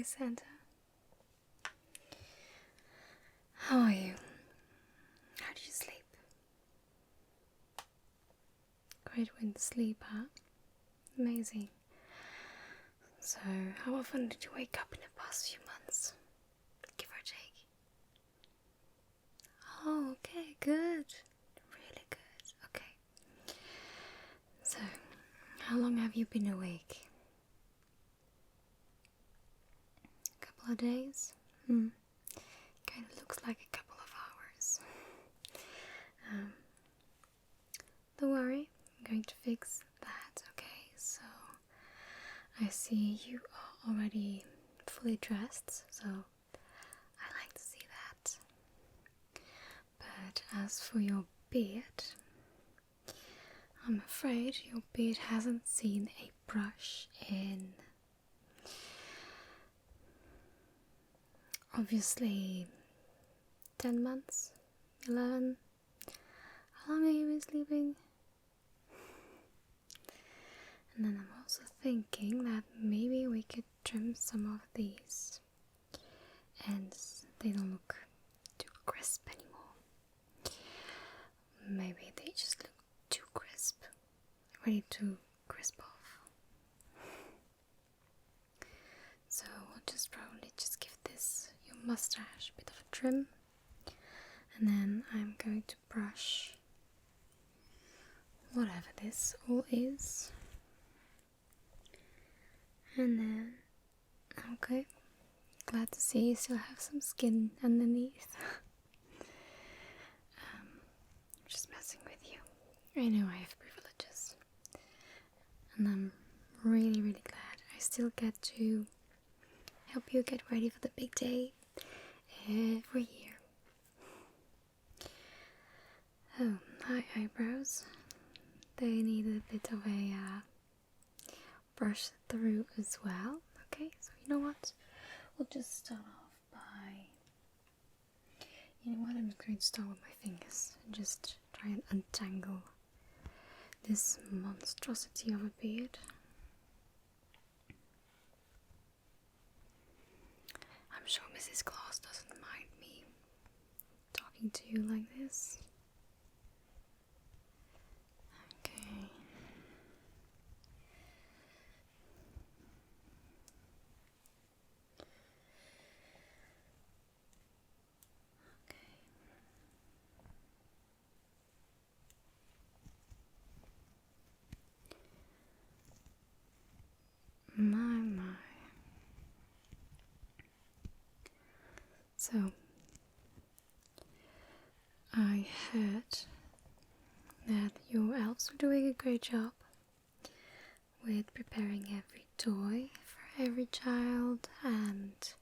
Hi, Santa. How are you? How did you sleep? Great wind sleep, huh? Amazing. So, how often did you wake up in the past few months? Give or take. Oh, okay, good. Really good. Okay. So, how long have you been awake? A couple of days? Kind of looks like a couple of hours. Don't worry, I'm going to fix that, okay? So, I see you are already fully dressed, so I like to see that. But as for your beard, I'm afraid your beard hasn't seen a brush in obviously 10 months, 11. How long have you been sleeping? And then I'm also thinking that maybe we could trim some of these and they don't look too crisp anymore. Maybe they just look too crisp, ready to crisp off. So we'll just probably just give this, your mustache, a bit of a trim. And then I'm going to brush whatever this all is. And then, okay, glad to see you still have some skin underneath. I'm just messing with you. I know I have privileges. And I'm really, really glad I still get to help you get ready for the big day every year. Oh, my eyebrows. They need a bit of a brush through as well. Okay, so you know what? We'll just start off by, you know what, I'm going to start with my fingers and just try and untangle this monstrosity of a beard. I'm sure Mrs. Claus doesn't mind me talking to you like this. Okay. My. So, I heard that your elves are doing a great job with preparing every toy for every child and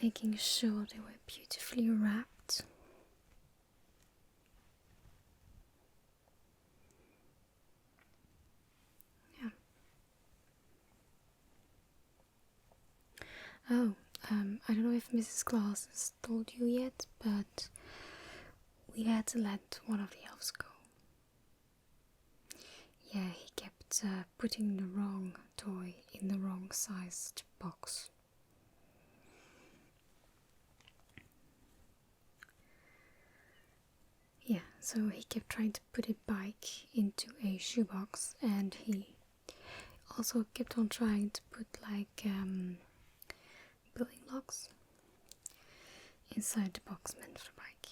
making sure they were beautifully wrapped. Yeah. Oh, I don't know if Mrs. Claus has told you yet, but we had to let one of the elves go. Yeah, he kept putting the wrong toy in the wrong sized box. Yeah, so he kept trying to put it back into a shoebox, and he also kept on trying to put like building blocks inside the box meant for the bike.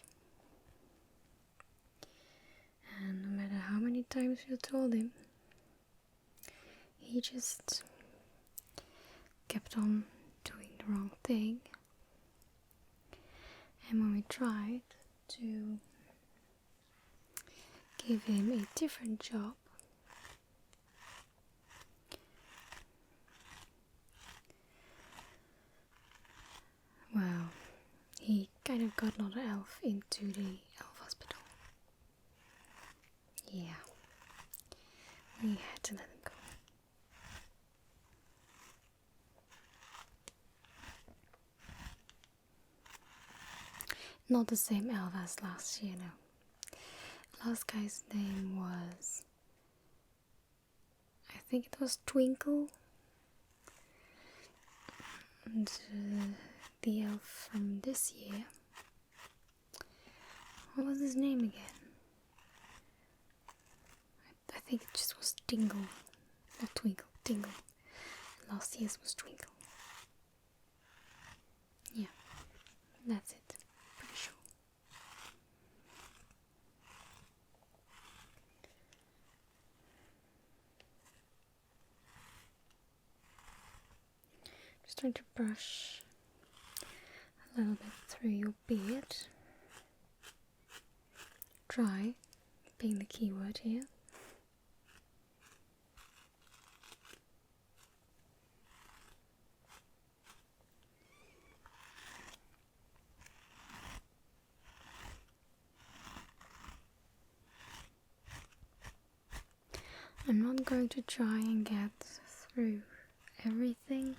And no matter how many times you told him, he just kept on doing the wrong thing. And when we tried to give him a different job, well, he kind of got another elf into the elf hospital. Yeah, we had to let him go. Not the same elf as last year, no. Last guy's name was, I think it was Twinkle. and the elf from this year. What was his name again? I think it just was Tingle, not Twinkle, Tingle. Last year's was Twinkle. Yeah, that's it, pretty sure. Just trying to brush a little bit through your beard. Dry being the key word here. I'm not going to try and get through everything.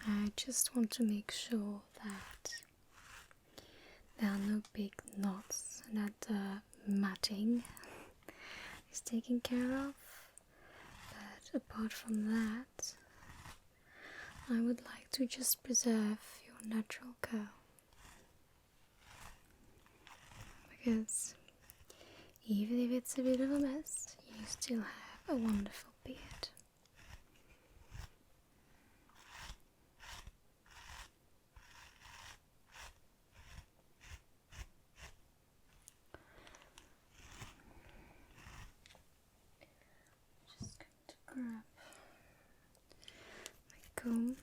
I just want to make sure that there are no big knots and that the matting is taken care of. But apart from that, I would like to just preserve your natural curl. Because even if it's a bit of a mess, you still have a wonderful beard. Just going to grab my comb.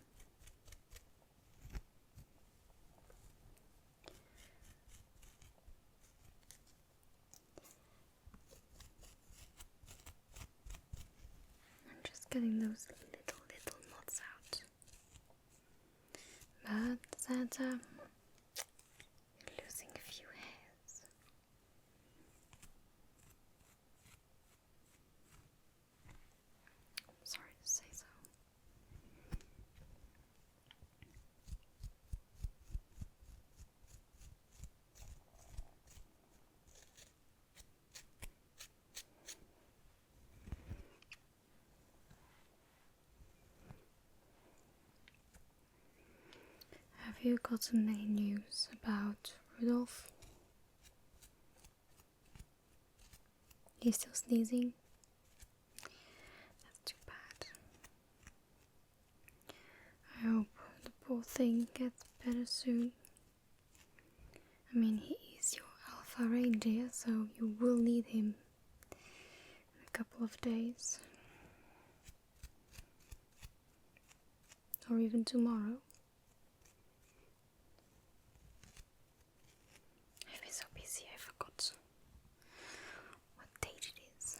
I'm just getting those little knots out. But that losing a few hairs. I'm sorry to say so. Have you gotten any news about Rudolph? He's still sneezing? That's too bad. I hope the poor thing gets better soon. I mean, he is your alpha reindeer, so you will need him in a couple of days. Or even tomorrow. I've been so busy I forgot what date it is.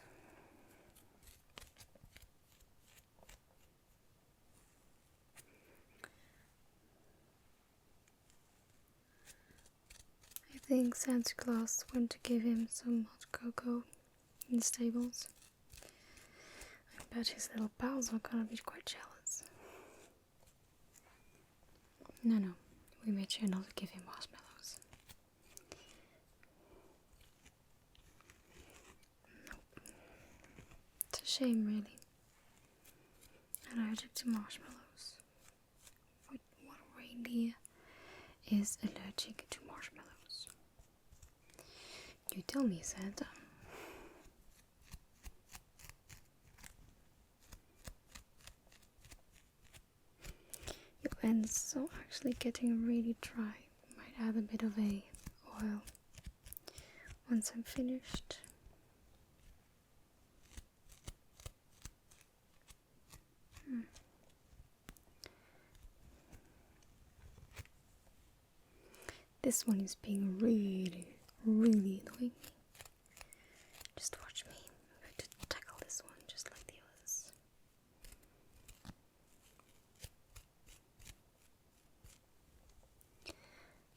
I think Santa Claus went to give him some hot cocoa in the stables. I bet his little pals are gonna be quite jealous. No, we made sure not to give him marshmallows. Nope. It's a shame, really. Allergic to marshmallows. What reindeer is allergic to marshmallows? You tell me, Santa. Your ends are actually getting really dry. Might add a bit of a oil once I'm finished. This one is being really annoying. Just watch me. I'm going to tackle this one just like the others.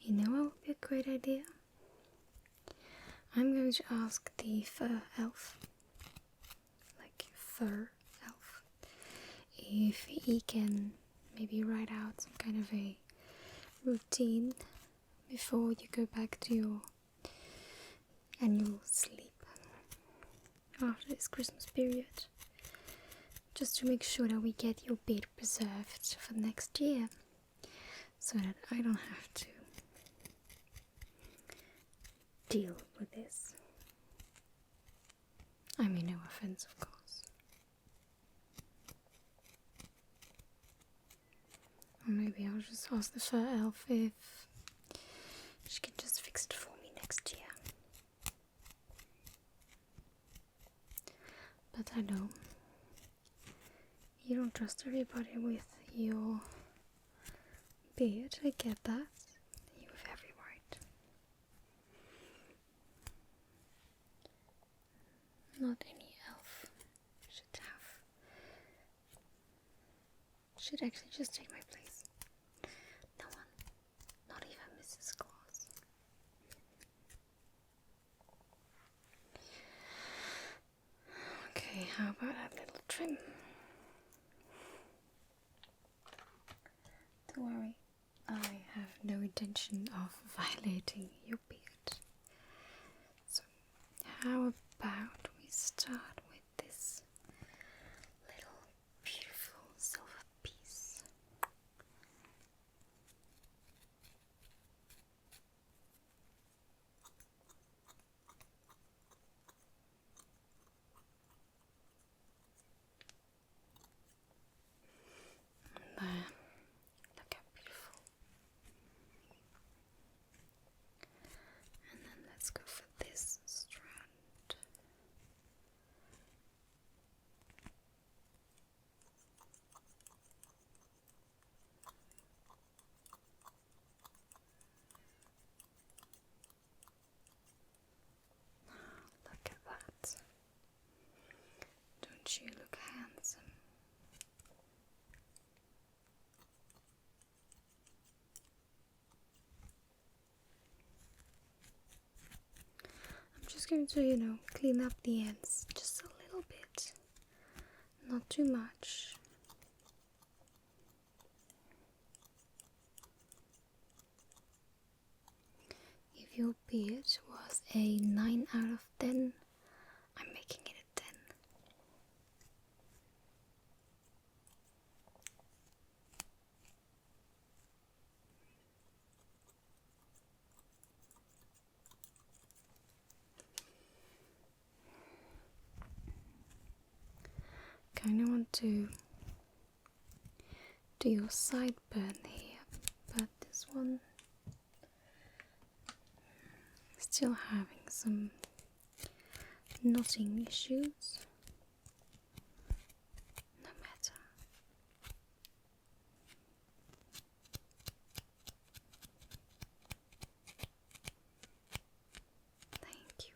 You know what would be a great idea? I'm going to ask the fur elf, like fur elf, if he can maybe write out some kind of a routine before you go back to your annual sleep after this Christmas period, just to make sure that we get your beard preserved for next year. so that I don't have to deal with this. I mean, no offense, of course. Or maybe I'll just ask the fur elf if she can just fix it for me next year. But I know you don't trust everybody with your beard. I get that. You have every right. Not any elf should actually just take my place. No one, not even Mrs. Claus. Okay, how about that little trim? Don't worry, I have no intention of violating your beard. So, how about we start with this little beautiful silver piece? And look how beautiful. And then let's go for this strand. Look at that. Don't you look handsome? I'm just going to, clean up the ends just a little bit. Not too much. If your beard was a 9 out of 10, I'm making it a 10. Kinda want to do your sideburn here, but this one is still having some knotting issues. No matter. Thank you.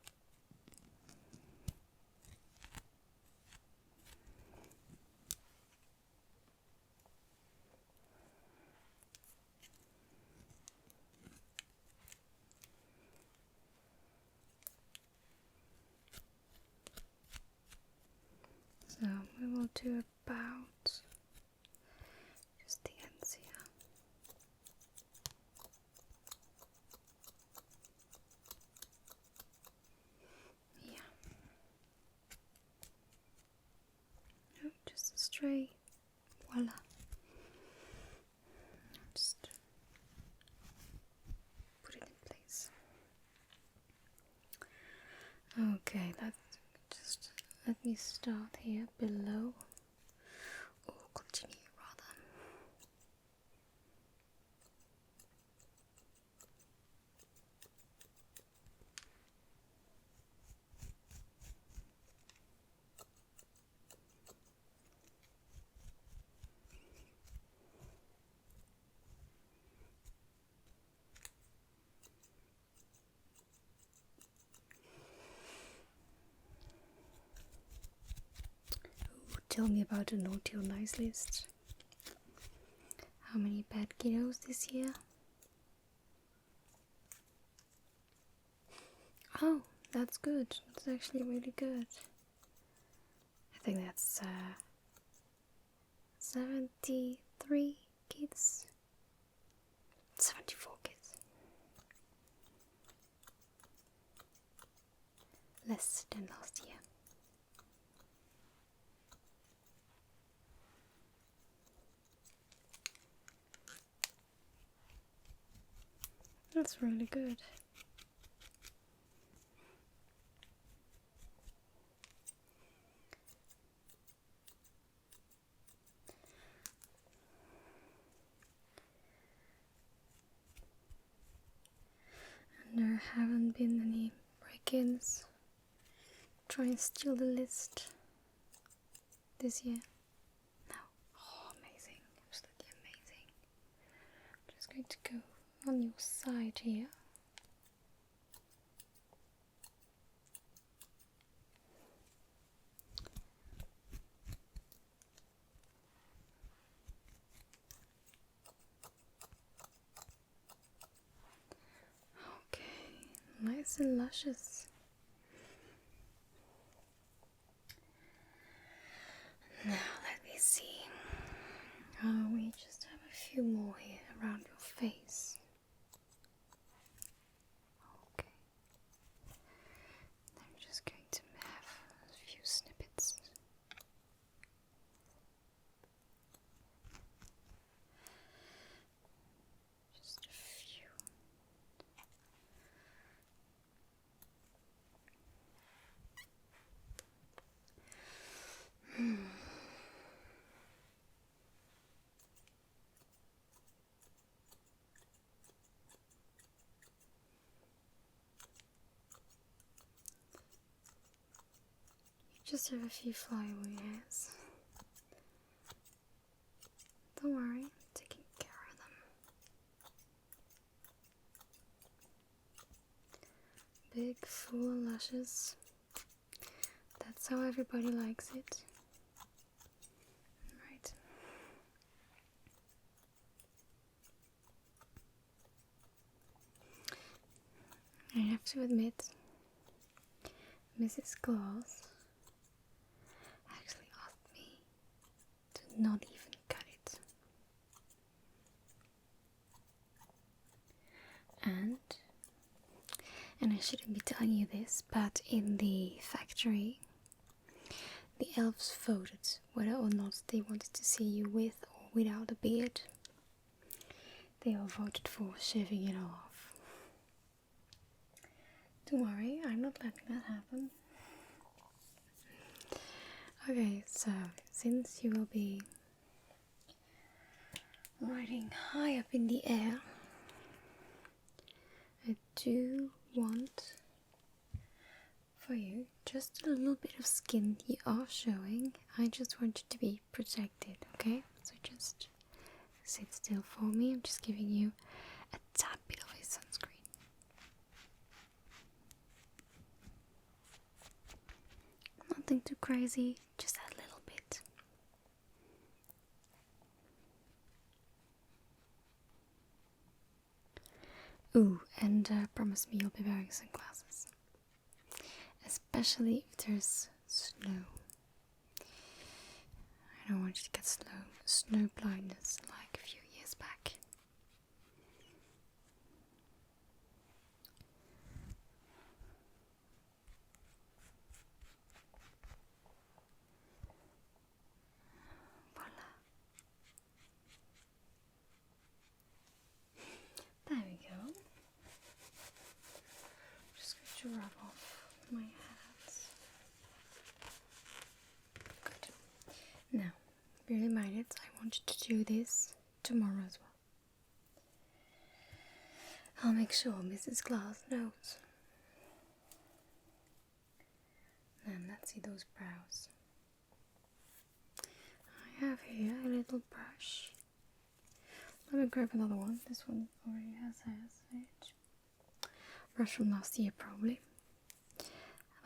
So we will do about just the ends here. Yeah. No, just a straight. Voila. Just put it in place. Okay, let me start here below, or continue rather. Tell me about the naughty or nice list. How many bad kiddos this year? Oh, that's good. That's actually really good. I think that's 73 kids. 74 kids. Less than last year. That's really good. And there haven't been any break-ins. Try and steal the list this year. No. Oh, amazing. Absolutely amazing. I'm just going to go on your side here. Okay, nice and luscious. Now let me see. We just have a few more here around your face. Okay. I'm just going to have a few snippets. Just a few. Just have a few flyaway hairs. Don't worry, I'm taking care of them. Big, full lashes. That's how everybody likes it. Right. I have to admit, Mrs. Claus actually asked me to not even cut it. And I shouldn't be telling you this, but in the factory, the elves voted whether or not they wanted to see you with or without a beard. They all voted for shaving it off. Don't worry, I'm not letting that happen. Okay, so since you will be riding high up in the air, I do want for you just a little bit of skin you are showing. I just want you to be protected, okay? So just sit still for me. I'm just giving you a tad bit of a sunscreen. Nothing too crazy, just a little bit. Ooh, and promise me you'll be wearing sunglasses. Especially if there's snow. I don't want you to get snow blindness like a few years back. Voila. There we go. Just going to rub off my hands. Good. Now, bear in mind it, I want you to do this tomorrow as well. I'll make sure Mrs. Claus knows. And let's see those brows. I have here a little brush. Let me grab another one. This one already has hairs. Brush from last year probably.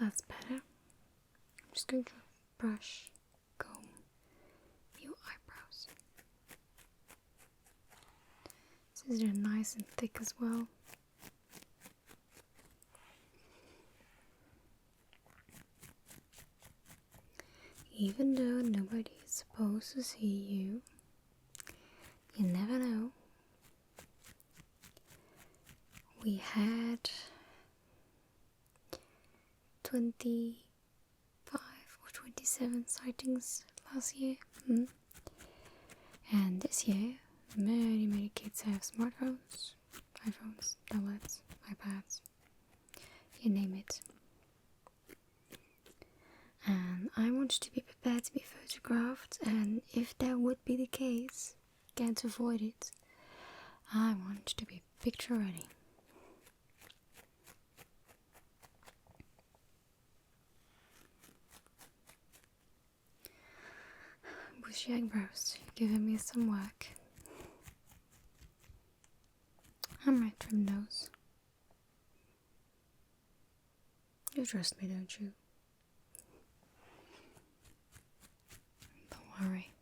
That's better. I'm just going to brush, comb your eyebrows. These are nice and thick as well. Even though nobody is supposed to see you, you never know. We had 25 or 27 sightings last year. And this year, many kids have smartphones. iPhones, tablets, iPads, you name it. And I want you to be prepared to be photographed, and if that would be the case, can't avoid it, I want you to be picture ready. Bushy eyebrows, you're giving me some work. I'm right from nose. You trust me, don't you? Don't worry.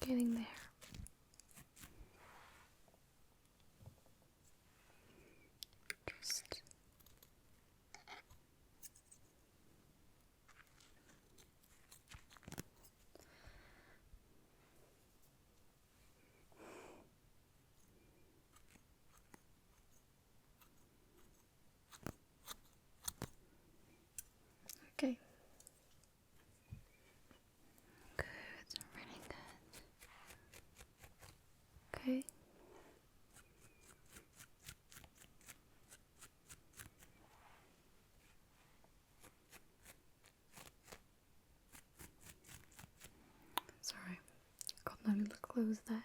Getting there. Just okay. Good, really good. Okay. Sorry, got my little clothes there.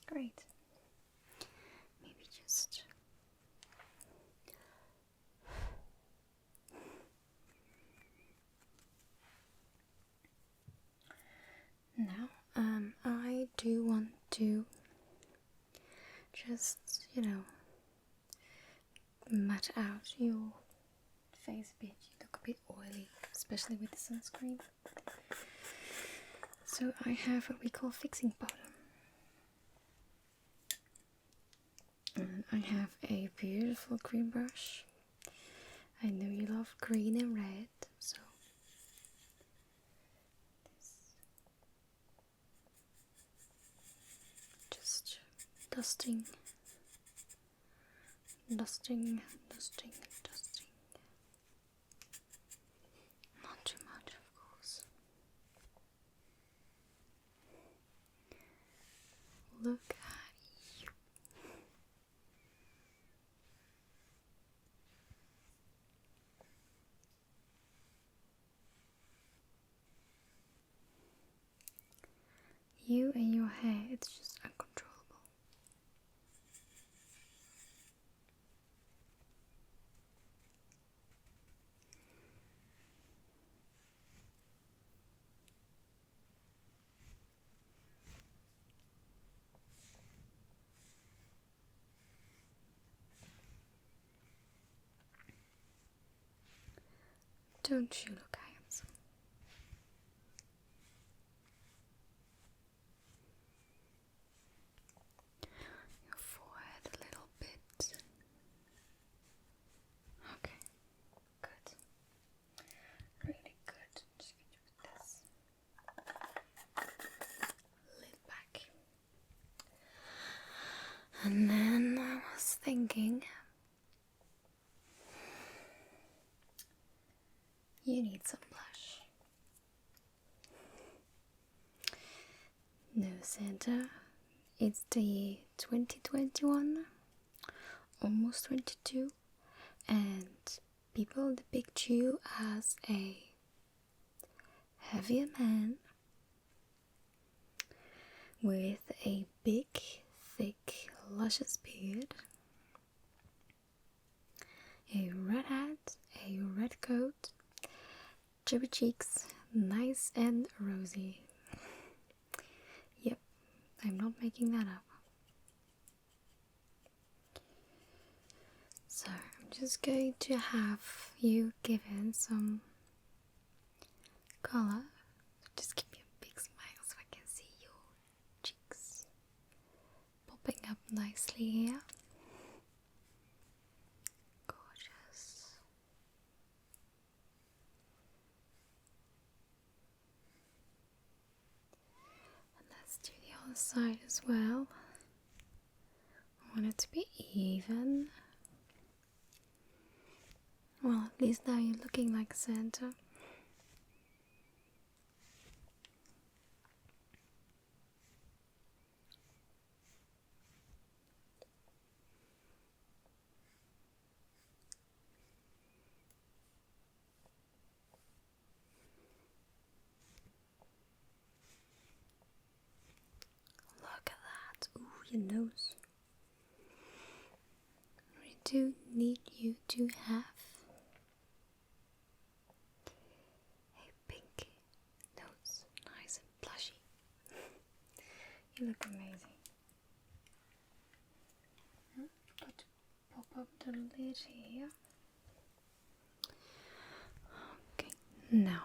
Great. Maybe just now, I do want to just, matte out your face a bit. You look a bit oily, especially with the sunscreen. So I have what we call fixing powder. And I have a beautiful green brush. I know you love green and red, so just dusting. Not too much, of course. Look at you. You and your hair, it's just uncontrollable. Don't you look handsome? Your forehead a little bit. Okay, good. Really good. Just going to put this lid back. And then I was thinking, you need some blush. No, Santa, it's the year 2021, almost 22, and people depict you as a heavier man with a big, thick, luscious beard, a red hat, a red coat, chubby cheeks, nice and rosy. Yep, I'm not making that up. So I'm just going to have you given some color. Just give me a big smile so I can see your cheeks popping up nicely here. Gorgeous. And let's do the other side as well. want it to be even. Well, at least now you're looking like Santa. Look at that. Ooh, your nose. We do need you to have a pink nose. Nice and plushy. You look amazing. Got to pop up the lid here. Okay, now.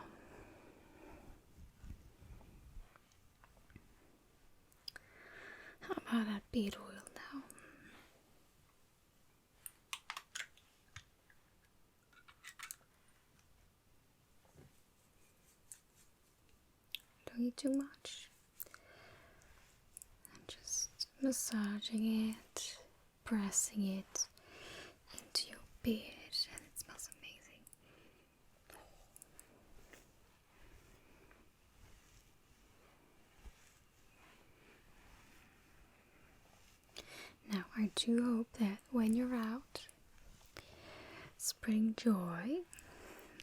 How about that beard oil now? Don't need too much. And just massaging it, pressing it into your beard, and it smells amazing. Now, I do hope that when you're out spreading joy,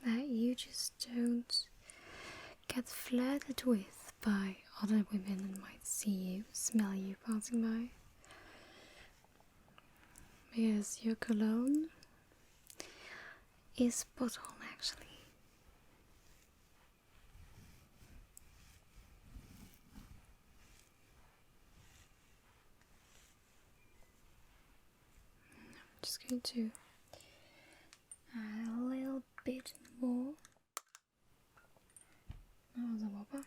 that you just don't get flirted with by other women that might see you, smell you passing by. Because your cologne is spot on, actually. I'm just going to add a little bit more. That was a whopper.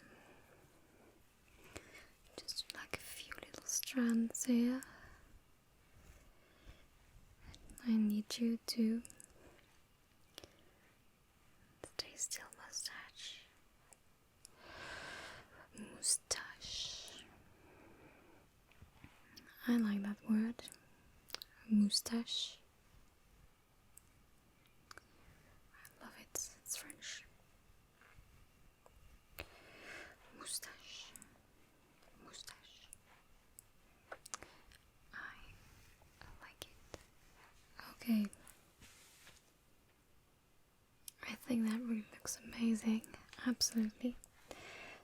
Just like a few little strands here. I need you to stay still, mustache. Moustache. I like that word. Moustache. I love it. It's French. Moustache. Moustache. I like it. Okay. I think that really looks amazing. Absolutely.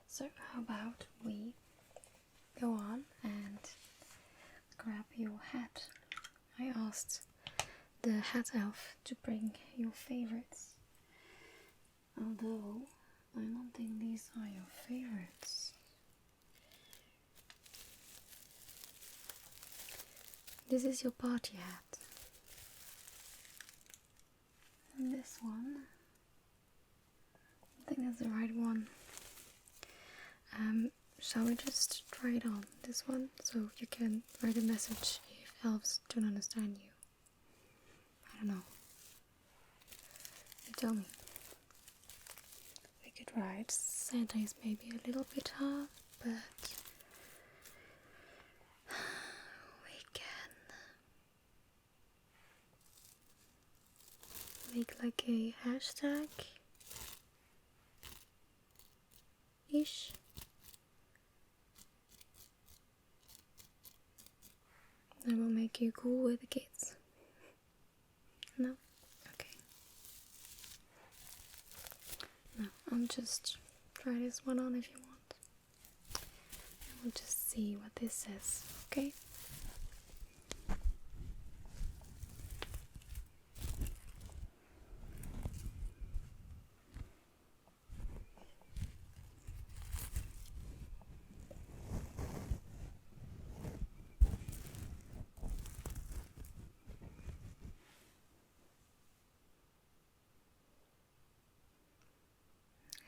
So how about we go on and grab your hat. I asked the hat elf to bring your favorites. Although I don't think these are your favorites. This is your party hat. And this one, I think that's the right one. Shall we just try it on, this one, so you can write a message if elves don't understand you? I don't know. You tell me. We could write Santa is maybe a little bit hard, but we can make like a hashtag ish. That will make you cool with the kids. No? Okay. No, I'll just try this one on if you want. And we'll just see what this says, okay?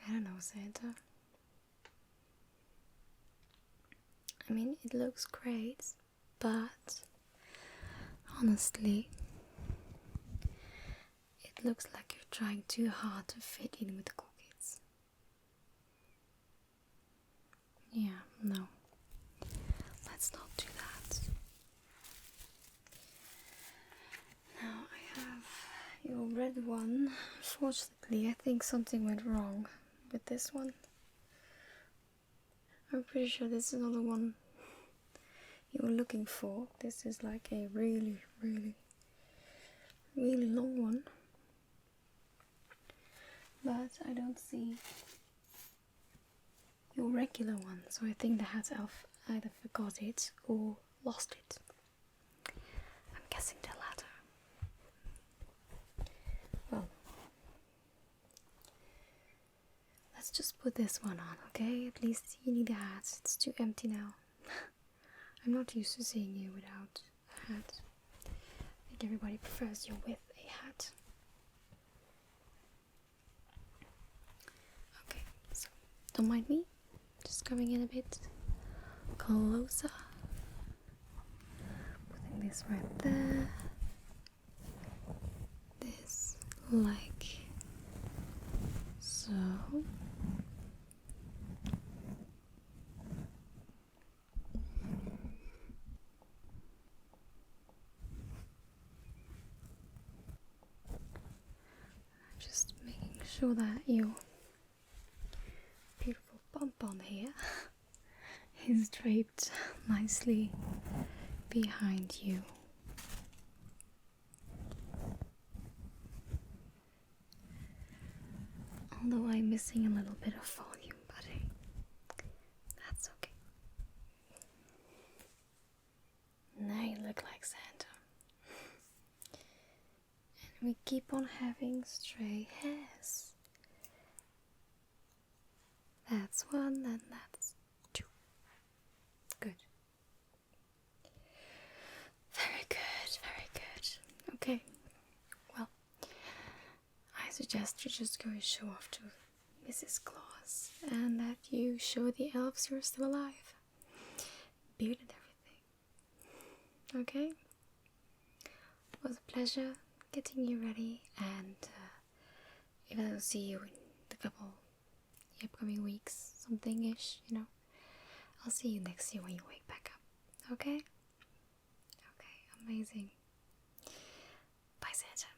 I don't know, Santa. I mean, it looks great, but honestly, it looks like you're trying too hard to fit in with the cool kids. Yeah, no. Let's not do that. red one, fortunately, I think something went wrong with this one. I'm pretty sure this is not the one you were looking for. This is like a really, really, really long one. But I don't see your regular one, so I think the hat elf either forgot it or lost it. I'm guessing the latter. Well, let's just put this one on, okay? At least you need a hat. It's too empty now. I'm not used to seeing you without a hat. I think everybody prefers you with a hat. Okay, so don't mind me. Just coming in a bit closer. Putting this right there. This like so. Just making sure that your beautiful pompon here is draped nicely behind you. Although I'm missing a little bit of volume, but hey, that's okay. Now you look like Santa. And we keep on having stray hairs. That's one, and that's two. Good. Very good, very good. Okay, well, I suggest you just go and show off to Mrs. Claus and that you show the elves you're still alive. Beard and everything. Okay? It was a pleasure getting you ready, and if I don't see you in the upcoming weeks, something-ish, you know, I'll see you next year when you wake back up. Okay? Okay, amazing. Bye, Santa.